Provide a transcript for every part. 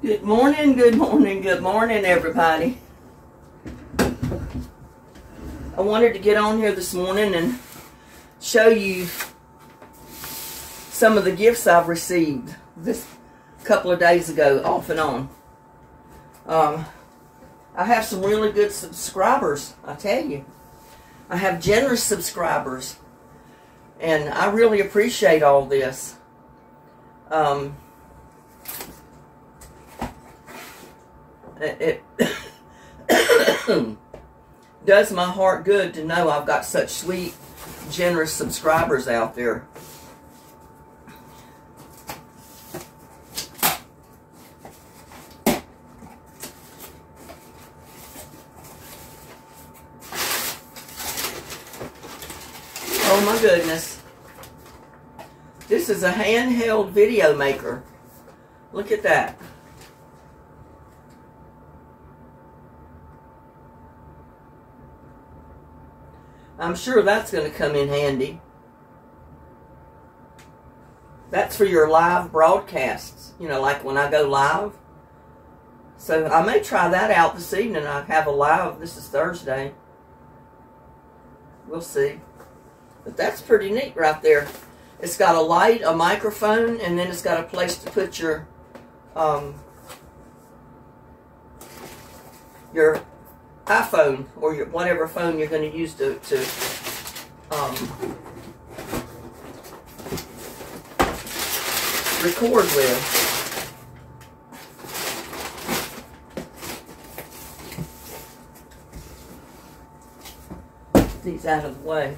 Good morning, good morning, good morning, everybody. I wanted to get on here this morning and show you some of the gifts I've received this couple of days ago, off and on. I have some really good subscribers, I tell you. I have generous subscribers, and I really appreciate all this. It does my heart good to know I've got such sweet, generous subscribers out there. Oh my goodness. This is a handheld video maker. Look at that. I'm sure that's going to come in handy. That's for your live broadcasts, you know, like when I go live. So I may try that out this evening. I have a live, this is Thursday. We'll see. But that's pretty neat right there. It's got a light, a microphone, and then it's got a place to put your iPhone or your whatever phone you're going to use to record with. Get these out of the way.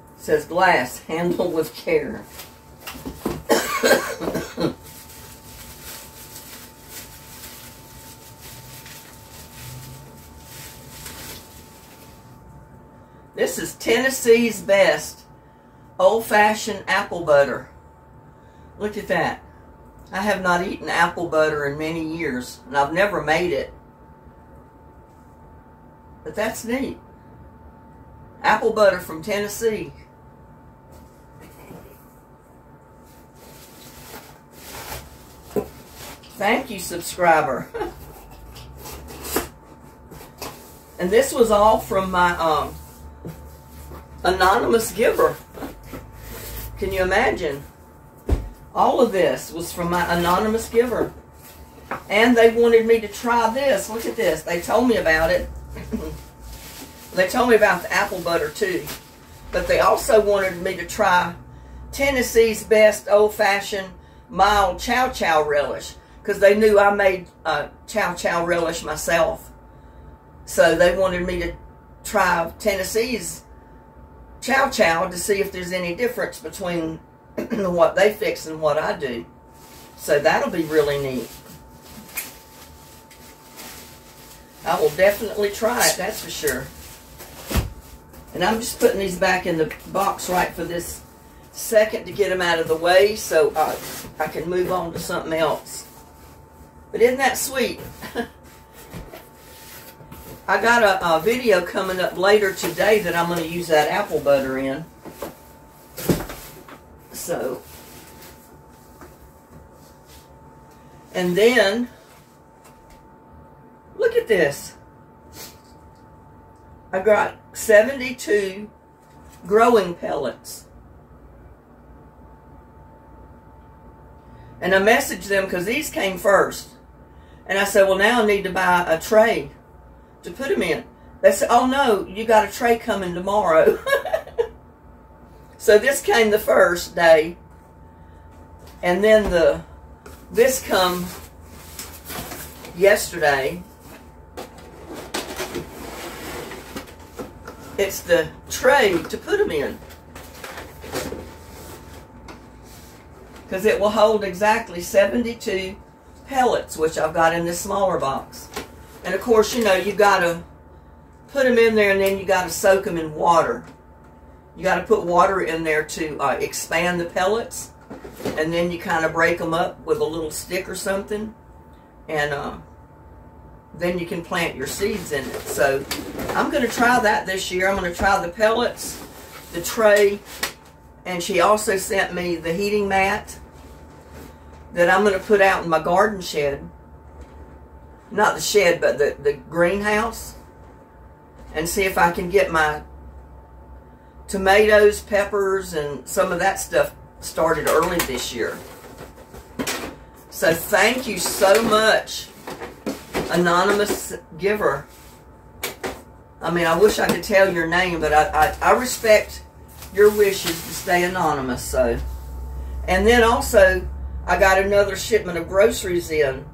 It says glass, handle with care. This is Tennessee's Best old-fashioned apple butter. Look at that. I have not eaten apple butter in many years, and I've never made it. But that's neat. Apple butter from Tennessee. Thank you, subscriber. And this was all from my anonymous giver. Can you imagine? All of this was from my anonymous giver. And they wanted me to try this. Look at this. They told me about it. They told me about the apple butter too. But they also wanted me to try Tennessee's Best old-fashioned mild chow chow relish. Because they knew I made chow chow relish myself. So they wanted me to try Tennessee's chow chow to see if there's any difference between what they fix and what I do. So that'll be really neat. I will definitely try it, that's for sure. And I'm just putting these back in the box right for this second to get them out of the way so I can move on to something else. But isn't that sweet? I got a video coming up later today that I'm going to use that apple butter in. So, and then, look at this. I got 72 growing pellets. And I messaged them because these came first. And I said, well, now I need to buy a tray to put them in. They said, oh no, you got a tray coming tomorrow. So this came the first day. And then this come yesterday. It's the tray to put them in. Because it will hold exactly 72 pellets, which I've got in this smaller box. And of course, you know, you got to put them in there and then you got to soak them in water. You got to put water in there to expand the pellets. And then you kind of break them up with a little stick or something. And then you can plant your seeds in it. So I'm going to try that this year. I'm going to try the pellets, the tray, and she also sent me the heating mat that I'm going to put out in my garden shed. Not the shed, but the greenhouse. And see if I can get my tomatoes, peppers, and some of that stuff started early this year. So thank you so much, anonymous giver. I mean, I wish I could tell your name, but I respect your wishes to stay anonymous. So, and then also I got another shipment of groceries in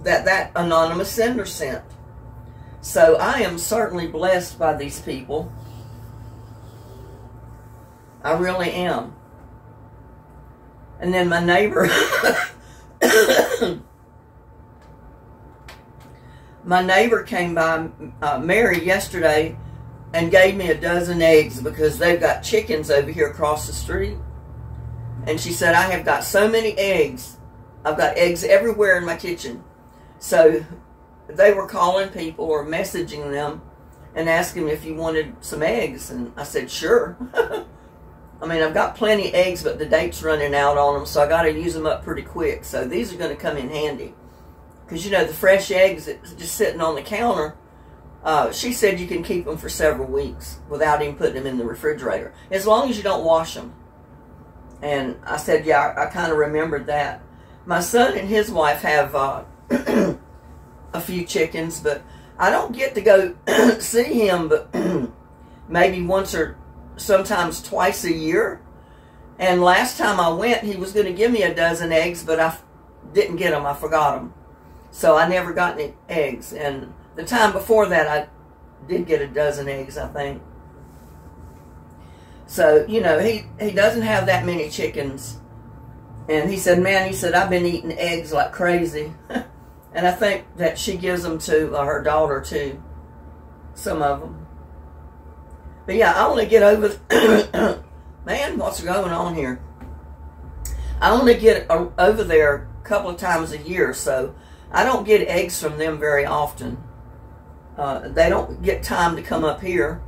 that anonymous sender sent. So I am certainly blessed by these people. I really am. And then my neighbor, my neighbor came by, Mary, yesterday and gave me a dozen eggs because they've got chickens over here across the street. And she said, I have got so many eggs. I've got eggs everywhere in my kitchen. So they were calling people or messaging them and asking if you wanted some eggs. And I said, sure. I mean, I've got plenty of eggs, but the date's running out on them, so I got to use them up pretty quick. So these are going to come in handy. Because, you know, the fresh eggs that's just sitting on the counter, she said you can keep them for several weeks without even putting them in the refrigerator, as long as you don't wash them. And I said, yeah, I kind of remembered that. My son and his wife have a few chickens, but I don't get to go see him but maybe once or sometimes twice a year. And last time I went, he was going to give me a dozen eggs, but I didn't get them. I forgot them. So I never got any eggs. And the time before that, I did get a dozen eggs, I think. So, you know, he doesn't have that many chickens. And he said, man, he said, I've been eating eggs like crazy. And I think that she gives them to her daughter, too. Some of them. But yeah, I only get over... Man, what's going on here? I only get over there a couple of times a year, so I don't get eggs from them very often. They don't get time to come up here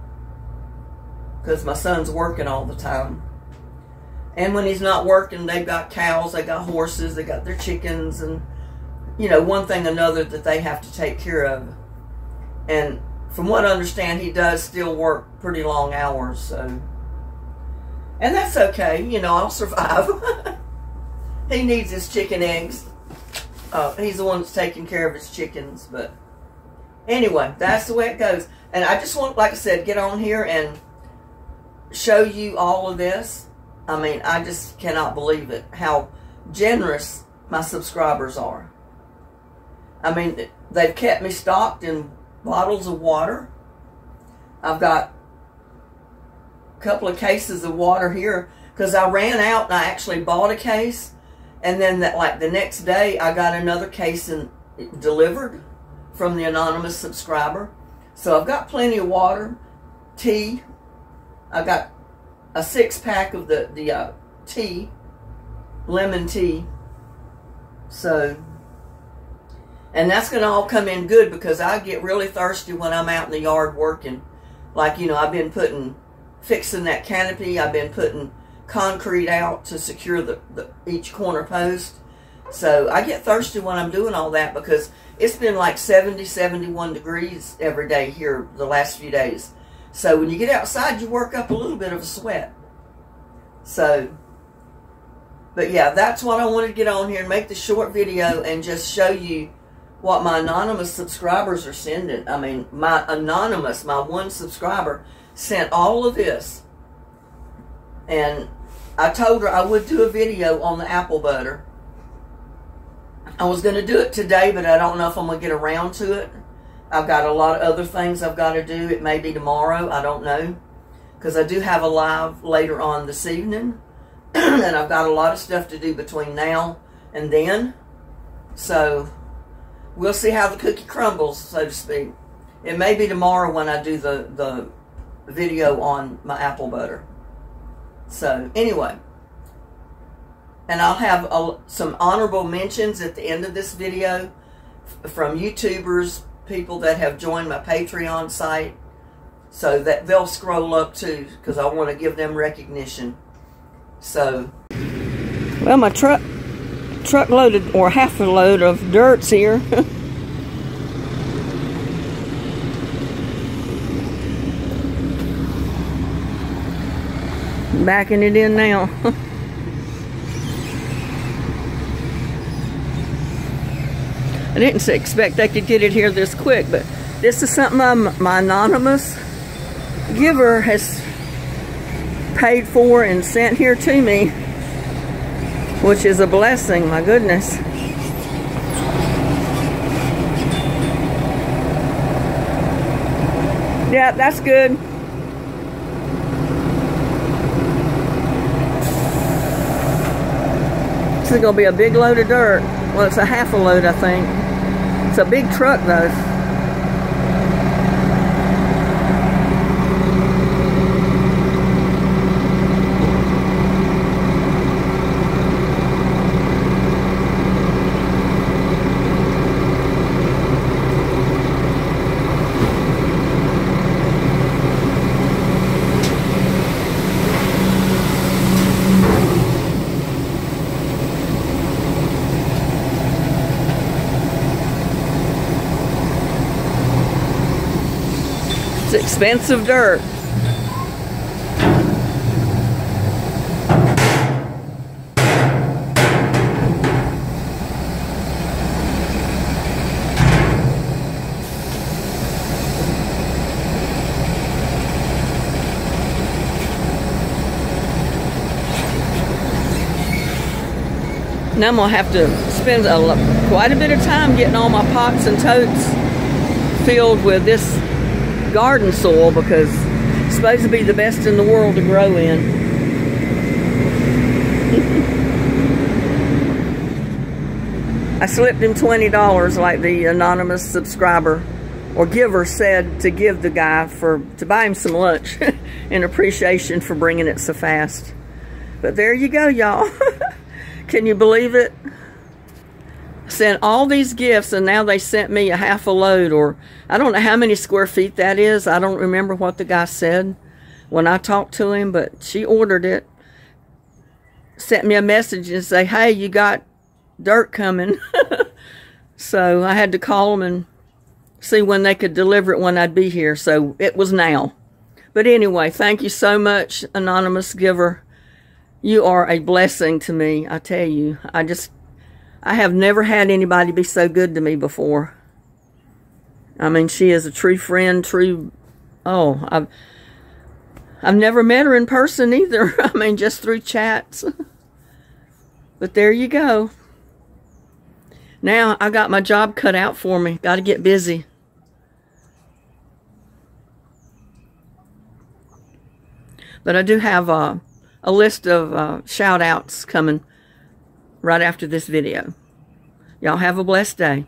because my son's working all the time. And when he's not working, they've got cows, they got horses, they got their chickens, and, you know, one thing or another that they have to take care of. And from what I understand, he does still work pretty long hours, so... And that's okay, you know, I'll survive. He needs his chicken eggs. He's the one that's taking care of his chickens, but... Anyway, that's the way it goes. And I just want, like I said, get on here and show you all of this. I mean, I just cannot believe it, how generous my subscribers are. I mean, they've kept me stocked in bottles of water. I've got a couple of cases of water here because I ran out and I actually bought a case. And then like the next day, I got another case delivered from the anonymous subscriber. So I've got plenty of water, tea. I got a 6-pack of the tea, lemon tea. So, and that's going to all come in good because I get really thirsty when I'm out in the yard working. Like, you know, I've been fixing that canopy. I've been putting concrete out to secure each corner post. So I get thirsty when I'm doing all that because it's been like 70, 71 degrees every day here the last few days. So when you get outside, you work up a little bit of a sweat. So, but yeah, that's what I wanted to get on here and make the short video and just show you what my anonymous subscribers are sending. I mean, my one subscriber sent all of this. And I told her I would do a video on the apple butter. I was going to do it today, but I don't know if I'm going to get around to it. I've got a lot of other things I've got to do. It may be tomorrow. I don't know. Because I do have a live later on this evening. And I've got a lot of stuff to do between now and then. So, we'll see how the cookie crumbles, so to speak. It may be tomorrow when I do the video on my apple butter. So, anyway. And I'll have some honorable mentions at the end of this video. from YouTubers, people that have joined my Patreon site, so that they'll scroll up too, because I want to give them recognition. So, well, my truck loaded, or half a load of dirt's here. Backing it in now. I didn't expect they could get it here this quick, but this is something my anonymous giver has paid for and sent here to me, which is a blessing, my goodness. Yeah, that's good. This is going to be a big load of dirt. Well, it's a half a load, I think. It's a big truck, though. It's expensive dirt. Now I'm going to have to spend quite a bit of time getting all my pots and totes filled with this garden soil, because it's supposed to be the best in the world to grow in. I slipped him $20 like the anonymous subscriber or giver said to give the guy to buy him some lunch in appreciation for bringing it so fast. But there you go, y'all. Can you believe it? Sent all these gifts, and now they sent me a half a load, or I don't know how many square feet that is. I don't remember what the guy said when I talked to him, but she ordered it, sent me a message and say, hey, you got dirt coming. So I had to call them and see when they could deliver it, when I'd be here. So it was now. But anyway, thank you so much, anonymous giver. You are a blessing to me, I tell you. I have never had anybody be so good to me before. I mean, she is a true friend, I've never met her in person either. I mean, just through chats. But there you go. Now, I got my job cut out for me. Got to get busy. But I do have a list of shout-outs coming right after this video. Y'all have a blessed day.